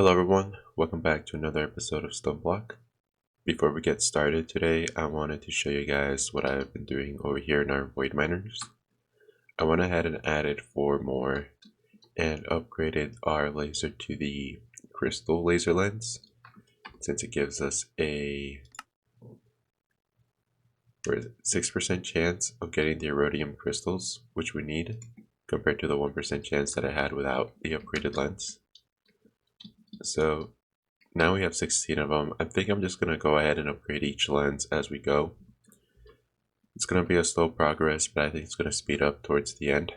Hello everyone, welcome back to another episode of Stoneblock. Before we get started today, I wanted to show you guys what I've been doing over here in our void miners. I went ahead and added 4 more and upgraded our laser to the crystal laser lens, since it gives us a 6% chance of getting the iridium crystals, which we need, compared to the 1% chance that I had without the upgraded lens. So now we have 16 of them. I think I'm just going to go ahead and upgrade each lens as we go. It's going to be a slow progress, but I think it's going to speed up towards the end.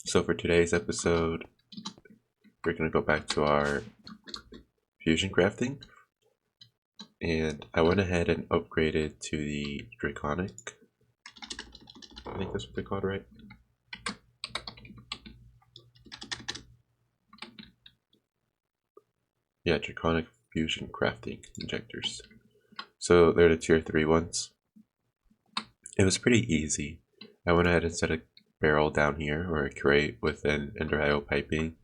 So for today's episode, we're going to go back to our fusion crafting. And I went ahead and upgraded to the Draconic. I think that's what they called, right? Yeah, Draconic fusion crafting injectors. So they're the tier 3 ones. It was pretty easy. I went ahead and set a barrel down here, or a crate, with an ender piping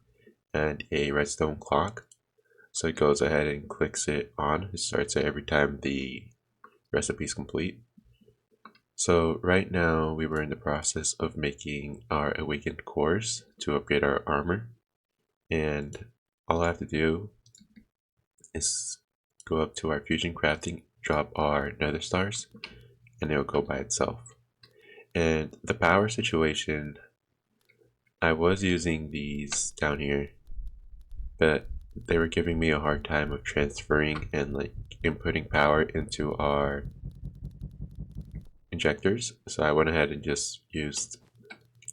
and a redstone clock. So it goes ahead and clicks it on. It starts it every time the recipe is complete. So right now we were in the process of making our awakened cores to upgrade our armor. And all I have to do is go up to our fusion crafting, drop our nether stars, and it'll go by itself. And the power situation, I was using these down here, but they were giving me a hard time of transferring and like inputting power into our injectors. So I went ahead and just used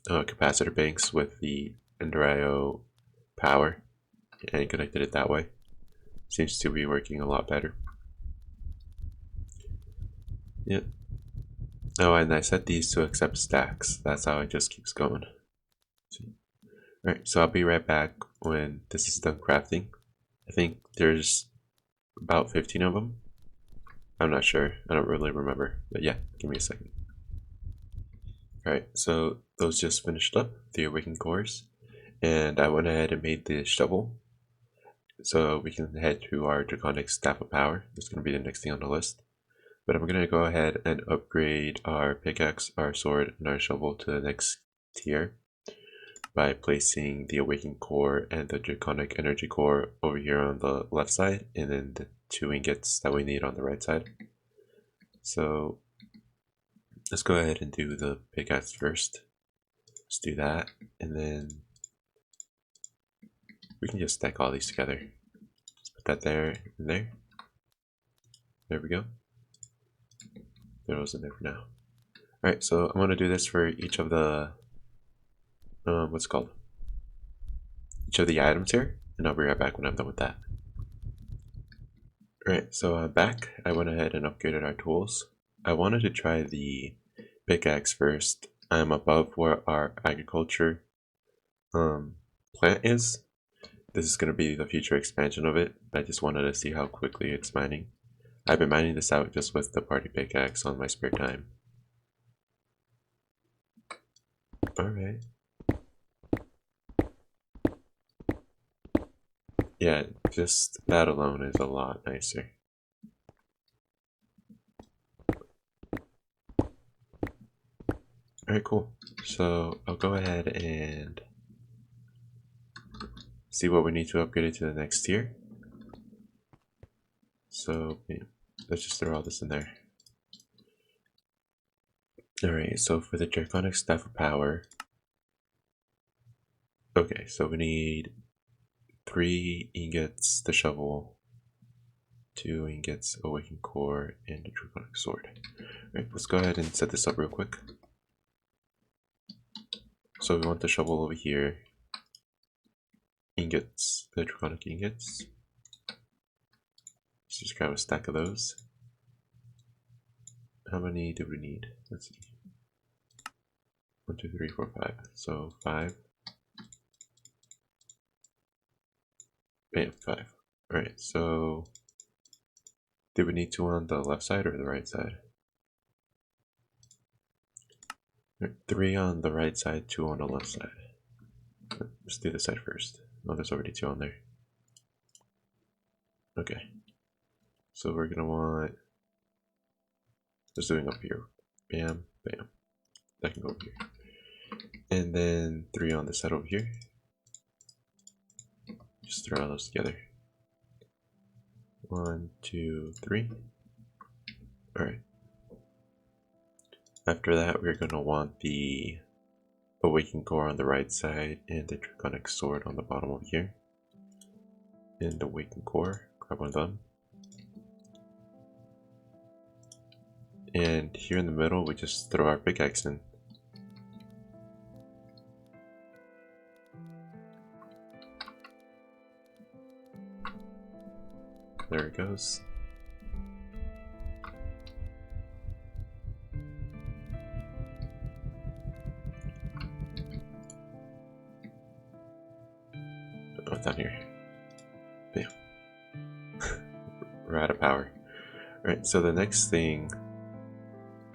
capacitor banks with the Ender power and connected it that way. Seems to be working a lot better. Yep. Oh, and I set these to accept stacks. That's how it just keeps going. Alright, so I'll be right back when this is done crafting. I think there's about 15 of them. I'm not sure. I don't really remember. But yeah, give me a second. Alright, so those just finished up, the awakened cores. And I went ahead and made the shovel. So we can head to our Draconic Staff of Power. It's going to be the next thing on the list. But I'm going to go ahead and upgrade our pickaxe, our sword, and our shovel to the next tier by placing the awakened core and the Draconic energy core over here on the left side, and then the 2 ingots that we need on the right side. So let's go ahead and do the pickaxe first. Let's do that, and then we can just stack all these together. Let's put that there and there. There we go. Throw those in there for now. Alright, so I'm going to do this for each of the what's it called? Each of the items here, and I'll be right back when I'm done with that. Alright, so I'm back. I went ahead and upgraded our tools. I wanted to try the pickaxe first. I'm above where our agriculture plant is. This is going to be the future expansion of it. I just wanted to see how quickly it's mining. I've been mining this out just with the party pickaxe on my spare time. Alright. Yeah, just that alone is a lot nicer. Alright, cool. So I'll go ahead and see what we need to upgrade it to the next tier. So yeah, let's just throw all this in there. Alright, so for the Draconic Staff of Power, okay, so we need 3 ingots, the shovel, 2 ingots, awakened core, and a Draconic sword. Alright, let's go ahead and set this up real quick. So we want the shovel over here. Ingots, the Draconic ingots. Let's just grab a stack of those. How many do we need? Let's see. 1, 2, 3, 4, 5. So 5. Bam, 5. Alright, so do we need 2 on the left side or the right side? 3 on the right side, 2 on the left side. Let's do this side first. Oh, there's already 2 on there. Okay. So we're gonna want just doing up here. Bam, bam. That can go over here. And then 3 on this side over here. Just throw all those together. 1, 2, 3. Alright. After that, we're gonna want the Awakened Core on the right side and the Draconic Sword on the bottom over here. And the Awakened Core, grab one of them. And here in the middle, we just throw our pickaxe in. There it goes. Oh, down here. Bam. We're out of power. Alright, so the next thing,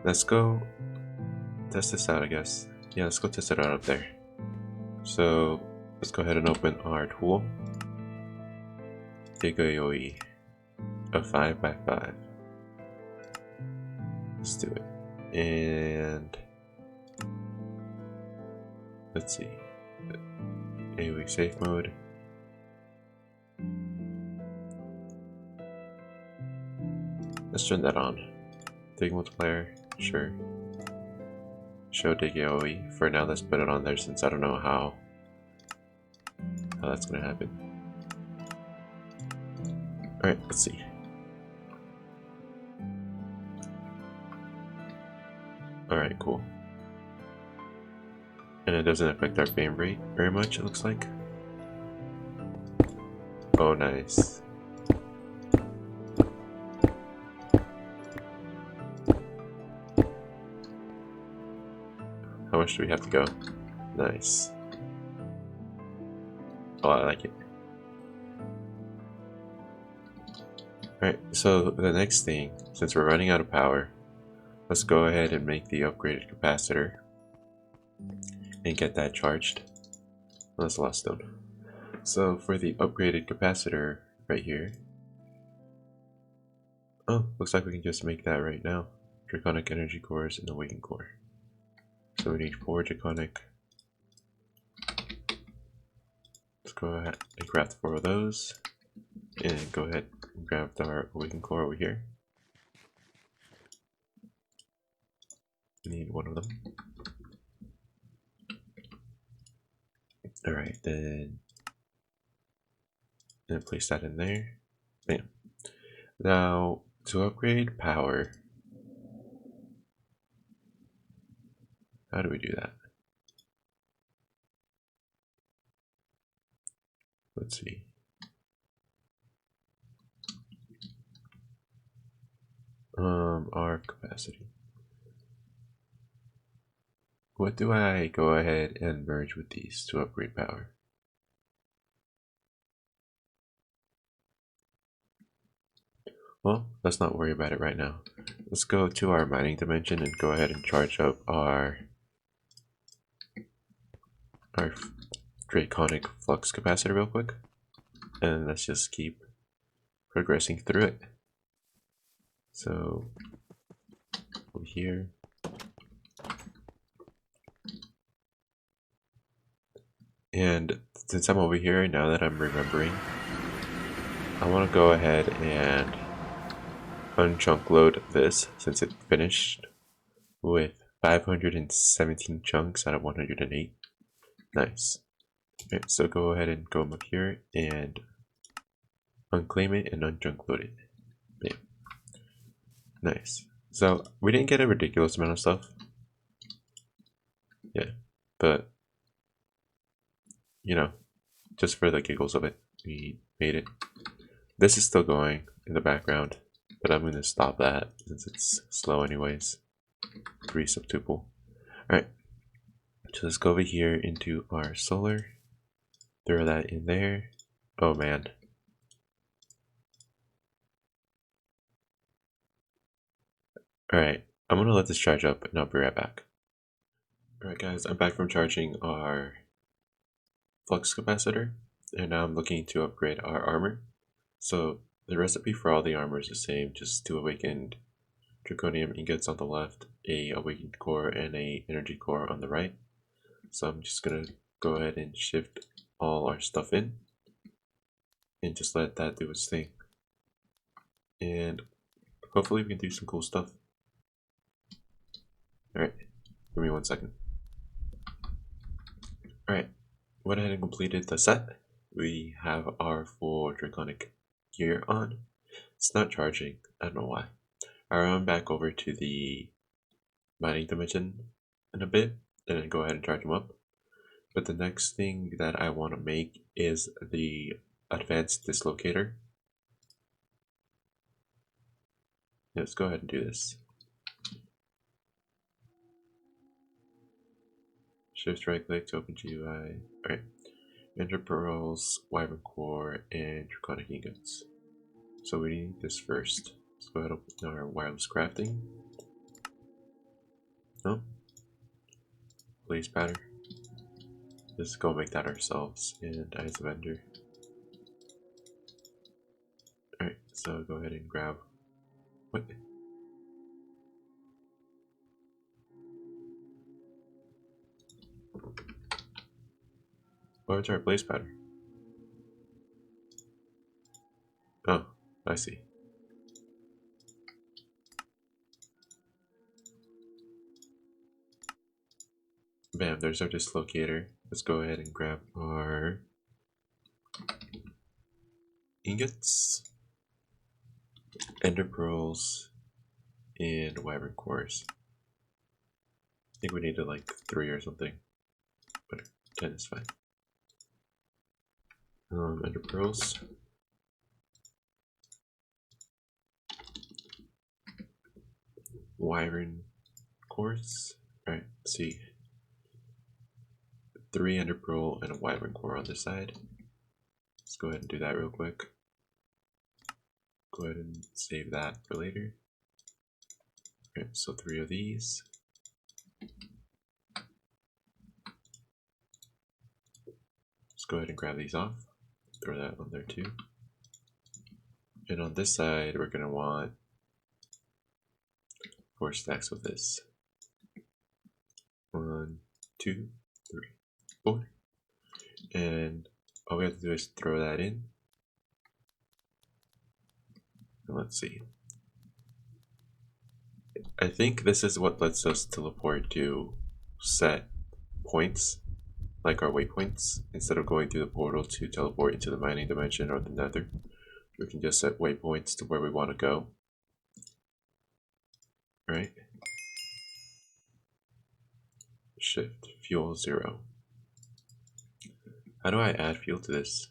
let's go test this out, I guess. Yeah, let's go test it out up there. So let's go ahead and open our tool. Dig a 5x5. Let's do it. And let's see. AoE safe mode. Let's turn that on. Dig multiplier, sure. Show dig AoE. For now, let's put it on there since I don't know how that's gonna happen. Alright, let's see. Alright, cool. And it doesn't affect our frame rate very much, it looks like. Oh, nice. How much do we have to go? Nice. Oh, I like it. Alright, so the next thing, since we're running out of power, let's go ahead and make the upgraded capacitor and get that charged. Oh, that's a lot of stone. So for the upgraded capacitor right here, oh, looks like we can just make that right now. Draconic energy cores and Awakened Core. So we need 4 Draconic. Let's go ahead and craft 4 of those. And go ahead and grab our Awakened Core over here. We need 1 of them. Alright, then place that in there. Bam. Now, to upgrade power, how do we do that? Let's see. Our capacity. What do I go ahead and merge with these to upgrade power? Well, let's not worry about it right now. Let's go to our mining dimension and go ahead and charge up our Draconic flux capacitor real quick. And let's just keep progressing through it. So, over here. And since I'm over here, now that I'm remembering, I want to go ahead and unchunk load this since it finished with 517 chunks out of 108. Nice. Okay, so go ahead and go up here and unclaim it and unchunk load it. Bam. Nice. So we didn't get a ridiculous amount of stuff. Yeah, but you know, just for the giggles of it, we made it. This is still going in the background, but I'm going to stop that since it's slow anyways. 3 subtuple. Alright, so let's go over here into our solar. Throw that in there. Oh man. Alright, I'm going to let this charge up and I'll be right back. Alright guys, I'm back from charging our flux capacitor. And now I'm looking to upgrade our armor. So the recipe for all the armor is the same, just 2 awakened draconium ingots on the left, a awakened core, and a energy core on the right. So I'm just gonna go ahead and shift all our stuff in and just let that do its thing. And hopefully we can do some cool stuff. Alright, give me 1 second. Alright, went ahead and completed the set. We have our full Draconic gear on. It's not charging, I don't know why. I'll run back over to the mining dimension in a bit and then go ahead and charge them up. But the next thing that I want to make is the advanced dislocator. Let's go ahead and do this. Shift right click to open GUI. Alright. Enter pearls, wyvern core, and draconic ingots. So we need this first. Let's go ahead and open our wireless crafting. No? Blaze pattern. Let's go make that ourselves and as a vendor. Alright, so go ahead and grab what? What's our blaze pattern? Oh, I see. Bam, there's our dislocator. Let's go ahead and grab our ingots, ender pearls, and wyvern cores. I think we needed like 3 or something, but 10 is fine. Ender pearls. Wyvern cores. Alright, let's see. 3 ender pearl and a wyvern core on this side. Let's go ahead and do that real quick. Go ahead and save that for later. Alright, so 3 of these. Let's go ahead and grab these off. Throw that on there too. And on this side, we're going to want 4 stacks of this. 1, 2, 3, 4. And all we have to do is throw that in. And let's see. I think this is what lets us teleport to set points, like our waypoints. Instead of going through the portal to teleport into the mining dimension or the nether, we can just set waypoints to where we want to go. Alright. Shift, fuel 0. How do I add fuel to this?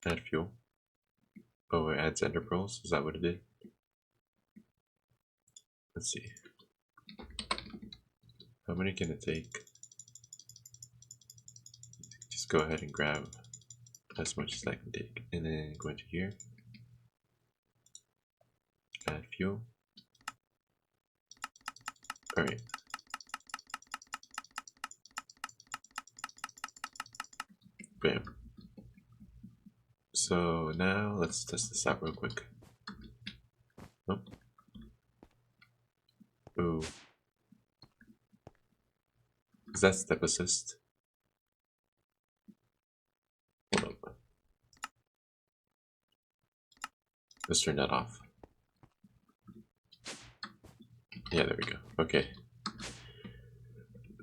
Add fuel. Oh, it adds ender pearls? Is that what it did? Let's see. How many can it take? Just go ahead and grab as much as that can take. And then go into here. Add fuel. Alright. Bam. So now let's test this out real quick. Nope. Ooh. Is that step assist? Hold up. Let's turn that off. Yeah, there we go. Okay.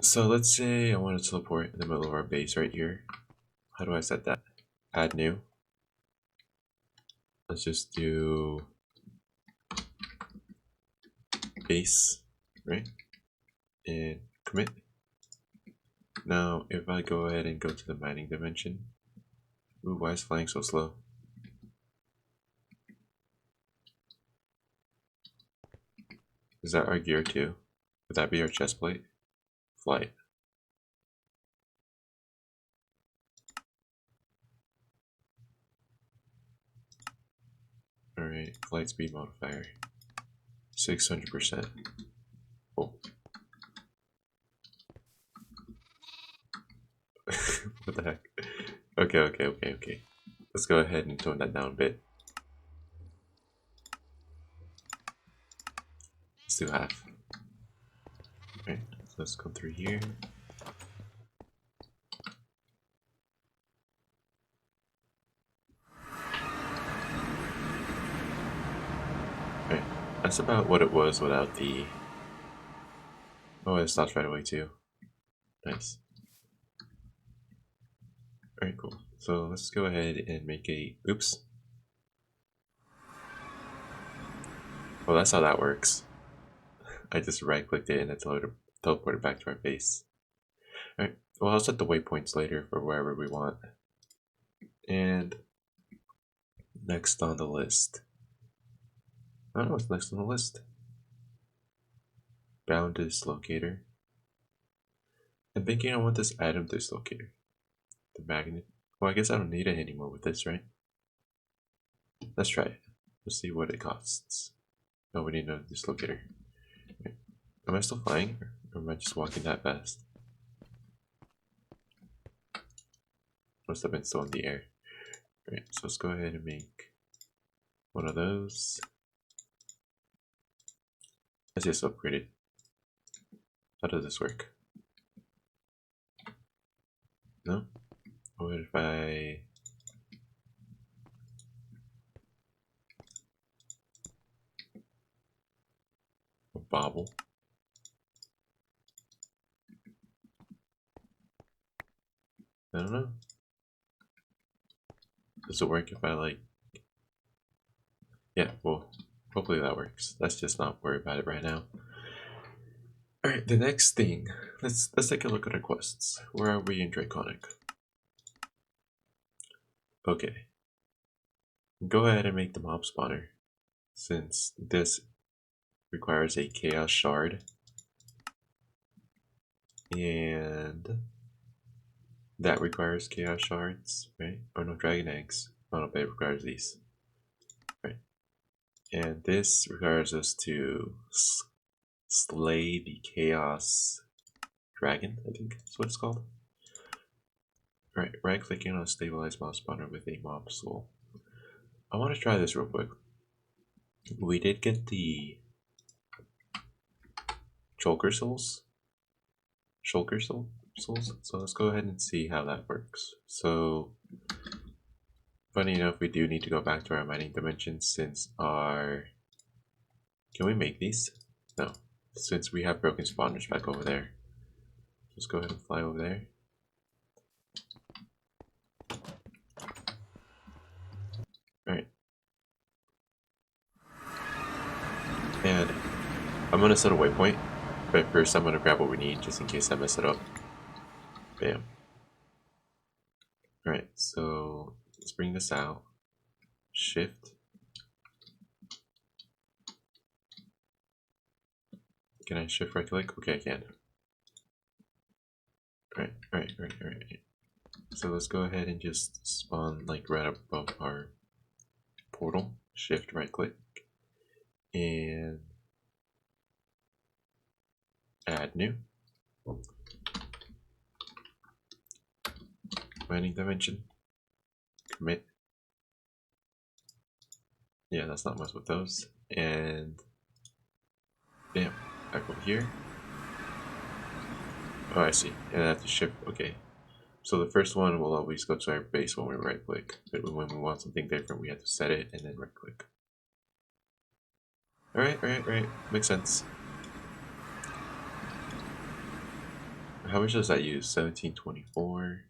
So let's say I want to teleport in the middle of our base right here. How do I set that? Add new. Let's just do base, right? And commit. Now, if I go ahead and go to the mining dimension. Ooh, why is flying so slow? Is that our gear too? Would that be our chest plate? Flight. Alright, flight speed modifier. 600%. Oh. What the heck? Okay. Let's go ahead and tone that down a bit. Let's do half. Alright, so let's go through here. Alright, that's about what it was without the... Oh, it stops right away too. Nice. Alright, cool. So let's go ahead and make a... Oops. Well, that's how that works. I just right-clicked it and it teleported back to our base. Alright, well, I'll set the waypoints later for wherever we want. And next on the list. I don't know what's next on the list. Bound dislocator. I'm thinking I want this item dislocator. The magnet. Well, I guess I don't need it anymore with this, right? Let's try it. Let's see what it costs. Oh, we need a dislocator. Right. Am I still flying? Or am I just walking that fast? Must have been still in the air. Right, so let's go ahead and make one of those. Let's just upgrade it. How does this work? No? What if I... A bobble? I don't know. Does it work if I like... Yeah, well, hopefully that works. Let's just not worry about it right now. Alright, the next thing. Let's take a look at our quests. Where are we in Draconic? Okay. Go ahead and make the mob spawner. Since this requires a chaos shard. And that requires chaos shards, right? Or no, dragon eggs. Oh no, but it requires these. Right. And this requires us to slay the chaos dragon, I think that's what it's called. Right, right-clicking on a stabilized mob spawner with a mob soul. I want to try this real quick. We did get the Shulker souls. Souls. So let's go ahead and see how that works. So, funny enough, we do need to go back to our mining dimensions since our... Can we make these? No. Since we have broken spawners back over there. Let's go ahead and fly over there. Alright. And I'm gonna set a waypoint, but first I'm gonna grab what we need just in case I mess it up. Bam. Alright, so let's bring this out. Shift. Can I shift right click? Okay, I can. Alright. So let's go ahead and just spawn like right above our portal. Shift right click. And add new. Mining dimension. Commit. Yeah, that's not much with those. And bam, back over here. Oh, I see. And I have to shift. Okay. So the first one will always go to our base when we right click. But when we want something different, we have to set it and then right click. Alright. Makes sense. How much does that use? 1724.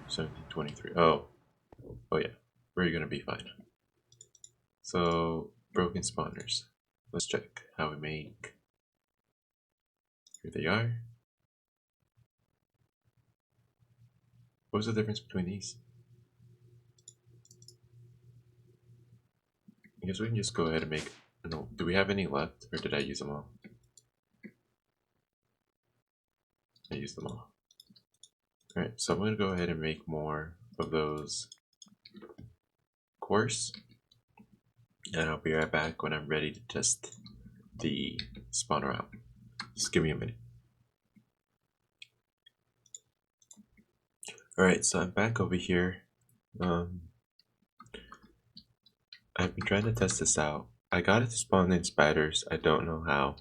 1723. Oh yeah. We're gonna be fine. So, broken spawners. Let's check how we make. Here they are. What's the difference between these? I guess we can just go ahead and make... No, do we have any left? Or did I use them all? I used them all. Alright, so I'm going to go ahead and make more of those course. And I'll be right back when I'm ready to test the spawner out. Just give me a minute. Alright, so I'm back over here. I've been trying to test this out. I got it to spawn in spiders. I don't know how,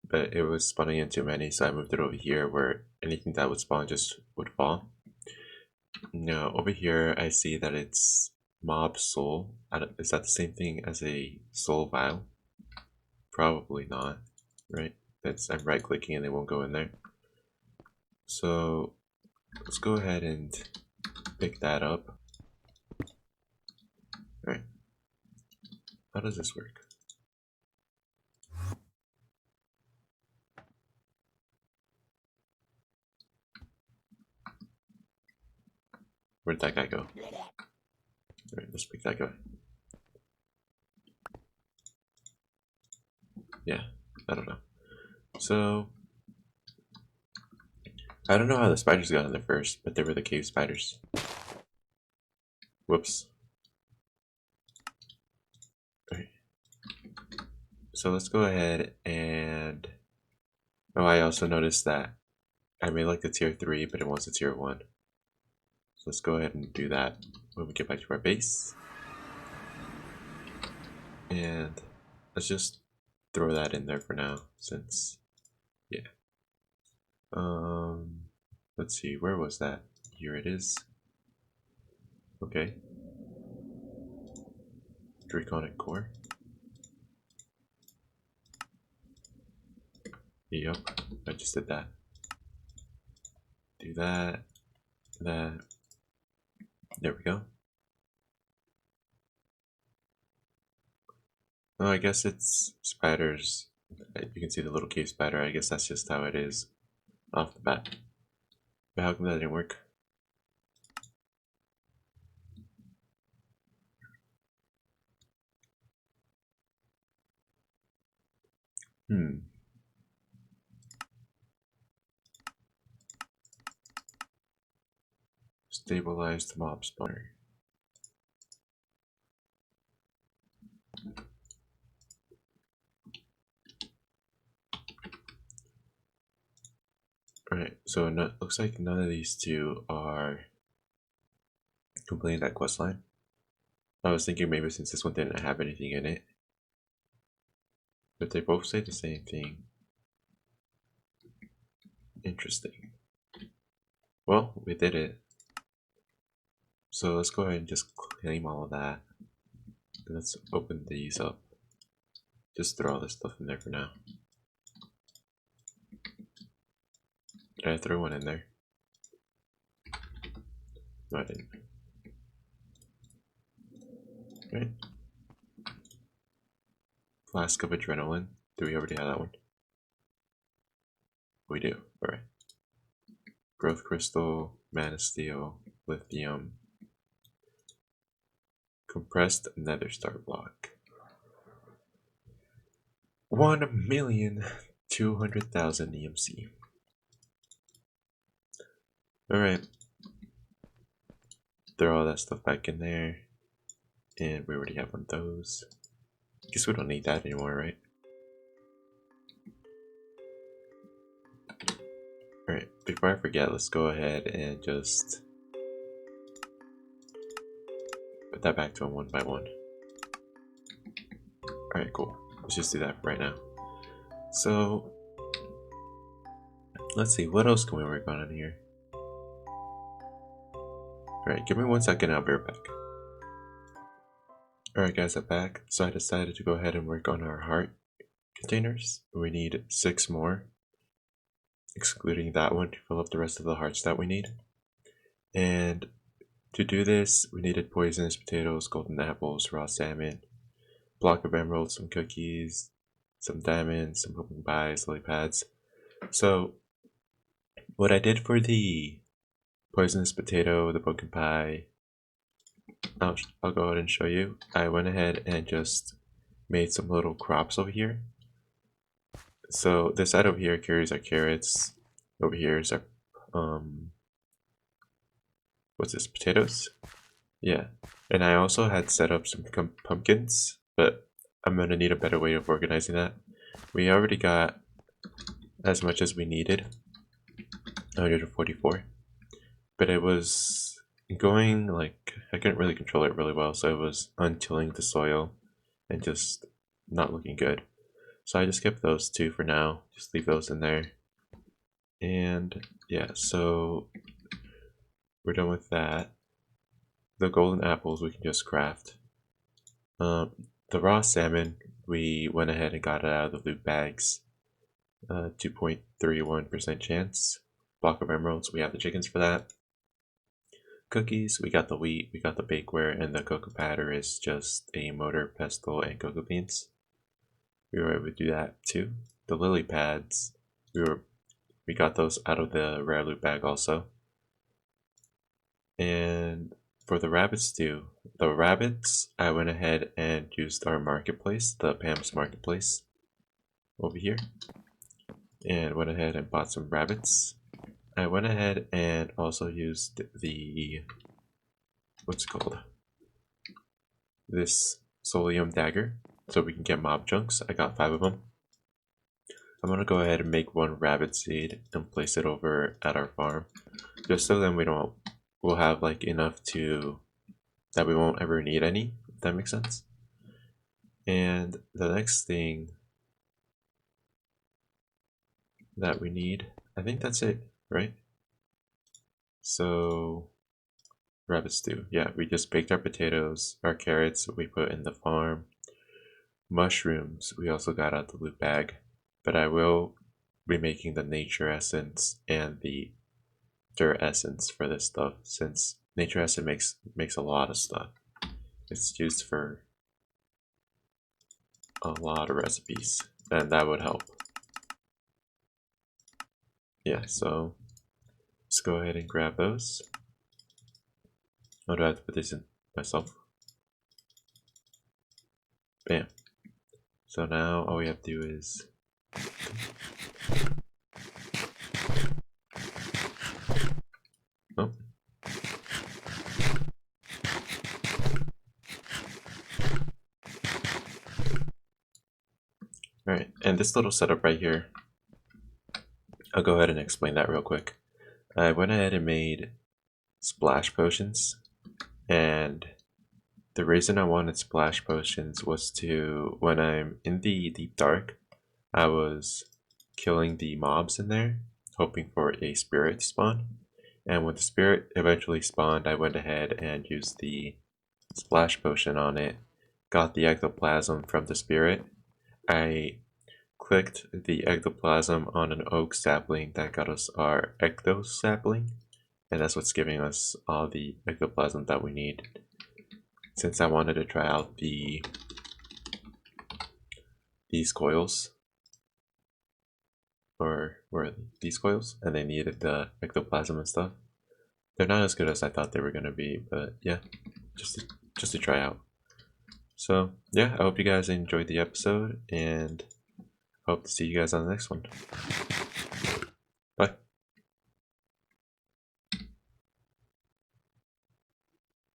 but it was spawning in too many, so I moved it over here where anything that would spawn just would fall. Now, over here, I see that it's mob soul. Is that the same thing as a soul vial? Probably not, right? I'm right clicking and it won't go in there. So let's go ahead and pick that up. Alright. How does this work? Where'd that guy go? Alright, let's pick that guy. Yeah, I don't know. So, I don't know how the spiders got in there first, but they were the cave spiders. Whoops. Alright. So let's go ahead and... Oh, I also noticed that I made like the tier 3, but it wants a tier 1. So let's go ahead and do that when we get back to our base. And let's just throw that in there for now, since... Yeah. Let's see, where was that? Here it is. Okay. Draconic core. Yep, I just did that. Do that, that. There we go. Oh, I guess it's spiders. You can see the little cave spider. I guess that's just how it is off the bat. But how come that didn't work? Stabilize the mob spawner. Alright, so looks like none of these two are completing that quest line. I was thinking maybe since this one didn't have anything in it. But they both say the same thing. Interesting. Well, we did it. So let's go ahead and just claim all of that. Let's open these up. Just throw all this stuff in there for now. Did I throw one in there? No, I didn't. Right. Flask of adrenaline. Do we already have that one? We do. Alright. Growth crystal, mana steel, lithium, compressed nether star block. 1,200,000 EMC. Alright. Throw all that stuff back in there. And we already have one of those. Guess we don't need that anymore, right? Alright, before I forget, let's go ahead and just put that back to them one by one. Alright, cool. Let's just do that right now. So, let's see, what else can we work on in here? Alright, give me 1 second, I'll be right back. Alright guys, I'm back. So I decided to go ahead and work on our heart containers. We need 6 more, excluding that one to fill up the rest of the hearts that we need. And to do this, we needed poisonous potatoes, golden apples, raw salmon, block of emeralds, some cookies, some diamonds, some pumpkin pies, lily pads. So what I did for the poisonous potato, the pumpkin pie, I'll go ahead and show you. I went ahead and just made some little crops over here. So this side over here carries our carrots. Over here is our what's this, potatoes? Yeah. And I also had set up some pumpkins, but I'm gonna need a better way of organizing that. We already got as much as we needed, 144. but it was going like I couldn't really control it really well, so it was untilling the soil and just not looking good. So I just kept those two for now, just leave those in there. And yeah, so we're done with that. The golden apples we can just craft. The raw salmon, we went ahead and got it out of the loot bags. 2.31% chance. Block of emeralds, we have the chickens for that. Cookies, we got the wheat, we got the bakeware, and the cocoa powder is just a mortar, pestle, and cocoa beans. We were able to do that too. The lily pads, we got those out of the rare loot bag also. And for the rabbit stew, the rabbits, I went ahead and used our marketplace, the Pam's marketplace over here, and went ahead and bought some rabbits. I went ahead and also used the, what's it called? This Solium dagger, so we can get mob chunks. I got 5 of them. I'm gonna go ahead and make 1 rabbit seed and place it over at our farm, just so then we'll have like enough that we won't ever need any, if that makes sense. And the next thing that we need, I think that's it, right? So rabbit stew, yeah, we just baked our potatoes, our carrots we put in the farm. Mushrooms we also got out the loot bag, but I will be making the nature essence and the dirt essence for this stuff, since nature essence makes a lot of stuff. It's used for a lot of recipes, and that would help. Yeah, so let's go ahead and grab those. Oh, do I have to put this in myself? Bam. So now all we have to do is oh. Alright, and this little setup right here, I'll go ahead and explain that real quick. I went ahead and made splash potions, and the reason I wanted splash potions was to, when I'm in the deep dark, I was killing the mobs in there, hoping for a spirit to spawn. And when the spirit eventually spawned, I went ahead and used the splash potion on it, got the ectoplasm from the spirit. I clicked the ectoplasm on an oak sapling that got us our ecto sapling, and that's what's giving us all the ectoplasm that we need. Since I wanted to try out these coils, or were these coils, and they needed the ectoplasm and stuff. They're not as good as I thought they were gonna be, but yeah, just to try out. So yeah, I hope you guys enjoyed the episode, and hope to see you guys on the next one.